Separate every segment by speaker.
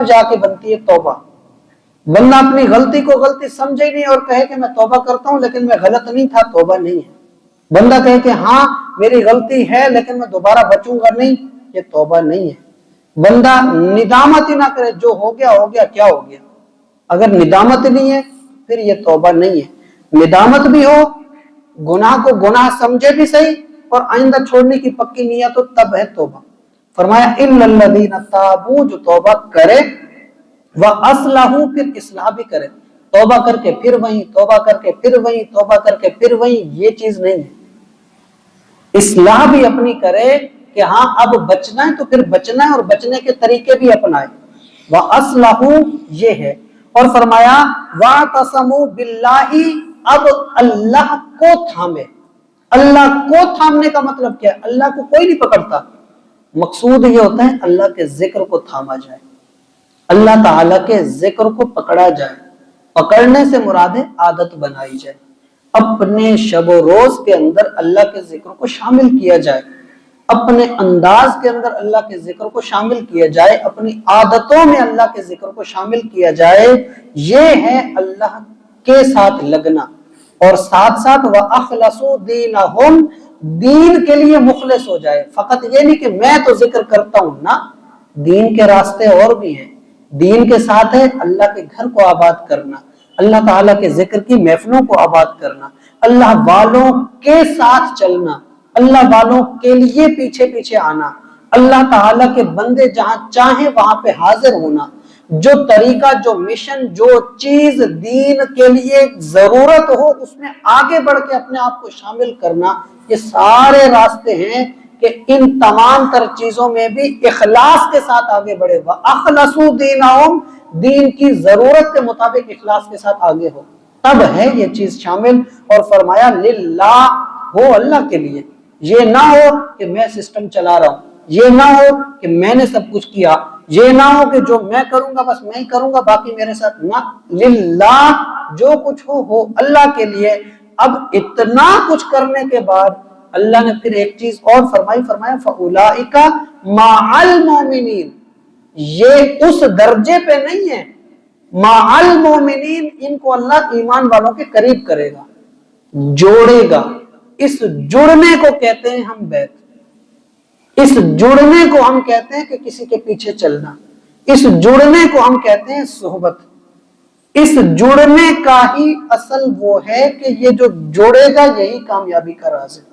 Speaker 1: जाके बनती है तौबा। बंदा अपनी गलती को गलती समझे ही नहीं और कहे कि मैं तौबा करता हूं लेकिन मैं गलत नहीं था, तौबा नहीं है। बंदा कहे कि हाँ मेरी गलती है लेकिन मैं दोबारा बचूंगा नहीं, ये तौबा नहीं है। बंदा निदामत ही ना करे, जो हो गया क्या हो गया। अगर निदामत नहीं है फिर ये तौबा नहीं है। निदामत भी हो, गुनाह को गुनाह समझे भी सही और आइंदा छोड़ने की पक्की नियत हो, तब है तौबा। फरमाया इल्लल्लज़ीना ताबू, जो तौबा करे, व अस्लहू, फिर इस्लाह भी करे। तौबा करके फिर वही, तौबा करके फिर वही, तौबा करके फिर वही, ये चीज नहीं है। इस्लाह भी अपनी करे कि हाँ अब बचना है तो फिर बचना है और बचने के तरीके भी अपनाए। व अस्लहू ये है। और फरमाया वातसमू बिल्लाही, अब अल्लाह को थामे। अल्लाह को थामने का मतलब क्या है? अल्लाह को कोई नहीं पकड़ता, मकसूद ये होता है अल्लाह के जिक्र को थामा जाए, अल्लाह ताला के जिक्र को पकड़ा जाए। पकड़ने से मुराद है आदत बनाई जाए, अपने शब रोज के अंदर अल्लाह के जिक्र को शामिल किया जाए, अपने अंदाज के अंदर अल्लाह के जिक्र को शामिल किया जाए, अपनी आदतों में अल्लाह के जिक्र को शामिल किया जाए। ये है अल्लाह के साथ लगना। और साथ साथ व अखलसू दीनहुम, दीन के लिए मुखलिस हो जाए। फकत ये नहीं कि मैं तो जिक्र करता हूं ना, दीन के रास्ते और भी हैं। दीन के साथ है अल्लाह के घर को आबाद करना, अल्लाह ताला के जिक्र की महफिलों को आबाद करना, अल्लाह वालों के साथ चलना, अल्लाह वालों के लिए पीछे पीछे आना, अल्लाह ताला के बंदे जहां चाहे वहां पे हाजिर होना। जो तरीका, जो मिशन, जो चीज दीन के लिए जरूरत हो उसमें आगे बढ़ के अपने आप को शामिल करना, ये सारे रास्ते हैं कि इन तमाम तर चीजों में भी इखलास के साथ आगे बढ़े। अखलसू दीनहुम, दीन की जरूरत के मुताबिक इखलास के साथ आगे हो, तब है ये चीज शामिल। और फरमाया लिल्लाह, हो अल्लाह के लिए। ये ना हो कि मैं सिस्टम चला रहा हूं, ये ना हो कि मैंने सब कुछ किया, ये ना हो कि जो मैं करूंगा बस मैं ही करूंगा बाकी मेरे साथ ना। लिल्लाह, जो कुछ हो अल्लाह के लिए। अब इतना कुछ करने के बाद अल्लाह ने फिर एक चीज और फरमाया फउलाइका माअल मोमिनीन, ये उस दर्जे पे नहीं है। माअल मोमिनीन, इनको अल्लाह ईमान वालों के करीब करेगा, जोड़ेगा। इस जुड़ने को कहते हैं हम बैत, इस जुड़ने को हम कहते हैं कि किसी के पीछे चलना, इस जुड़ने को हम कहते हैं सोहबत। इस जुड़ने का ही असल वो है कि ये जो जोड़ेगा यही कामयाबी का राज है।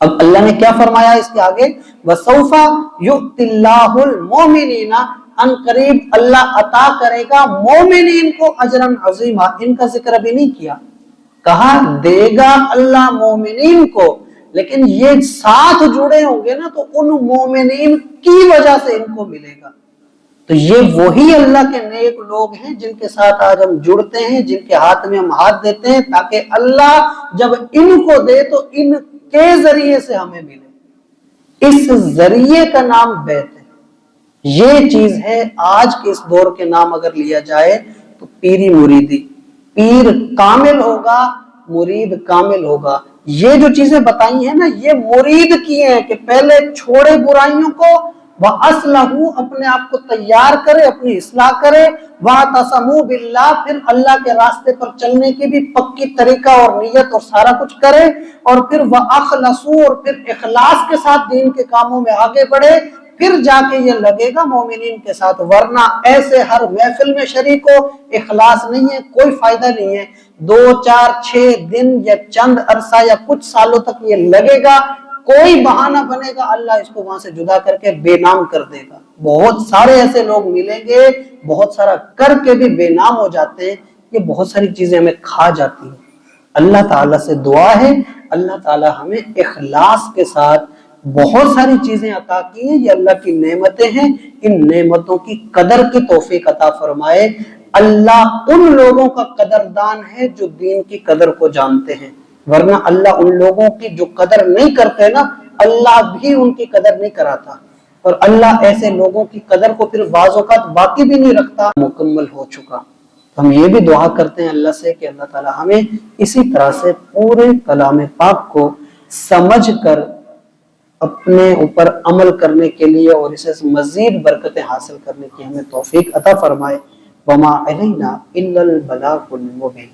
Speaker 1: अब अल्लाह ने क्या फरमाया इसके आगे, वसौफा युतिल्लाहुल मोमिनीना, अन करीब अल्लाह अता करेगा मोमिनीन को अजरन अजीमा। इनका जिक्र अभी नहीं किया, कहा देगा अल्लाह मोमिनीन को, लेकिन ये साथ जुड़े होंगे ना तो उन मोमिनीन की वजह से इनको मिलेगा। तो ये वही अल्लाह के नेक लोग हैं जिनके साथ आज हम जुड़ते हैं, जिनके हाथ में हम हाथ देते हैं, ताकि अल्लाह जब इनको दे तो इनके जरिए से हमें मिले। इस जरिए का नाम बैत है। ये चीज है आज के इस दौर के नाम अगर लिया जाए तो पीरी मुरीदी। पीर कामिल होगा, मुरीद कामिल होगा। ये जो चीजें बताई हैं ना, ये मुरीद की हैं कि पहले छोड़े बुराइयों को, वह असलहू, अपने आप को तैयार करे, अपनी इस्लाह करे, वह तसमू बिल्लाह, फिर अल्लाह के रास्ते पर चलने की भी पक्की तरीका और नियत और सारा कुछ करे, और फिर वह अखलसू, और फिर इखलास के साथ दीन के कामों में आगे बढ़े, फिर जाके ये लगेगा मोमिनीन के साथ। वरना ऐसे हर महफिल में शरीक हो, इखलास नहीं है, कोई फायदा नहीं है। 2, 4, 6 दिन या चंद अरसा या कुछ सालों तक ये लगेगा, कोई बहाना बनेगा, अल्लाह इसको वहां से जुदा करके बेनाम कर देगा। बहुत सारे ऐसे लोग मिलेंगे, बहुत सारा करके भी बेनाम हो जाते हैं। ये बहुत सारी चीजें हमें खा जाती हैं। अल्लाह ताला से दुआ है, अल्लाह ताला हमें इखलास के साथ बहुत सारी चीजें अता की हैं। ये अल्लाह की नेमतें हैं, इन नेमतों की कदर की तौफीक अता फरमाए। अल्लाह उन लोगों का कदरदान है जो दीन की कदर को जानते हैं, वरना अल्लाह उन लोगों की जो कदर नहीं करते ना, अल्लाह भी उनकी कदर नहीं कराता। और अल्लाह ऐसे लोगों की कदर को फिर बाज़-औक़ात बाकी भी नहीं रखता। मुकम्मल हो चुका। तो हम ये भी दुआ करते हैं अल्लाह से कि अल्लाह ताला हमें इसी तरह से पूरे कलाम पाक को समझ कर اپنے اوپر عمل کرنے کے لیے اور اسے مزید برکتیں حاصل کرنے کی ہمیں توفیق عطا فرمائے۔ وما علینا الا البلاغ المبین۔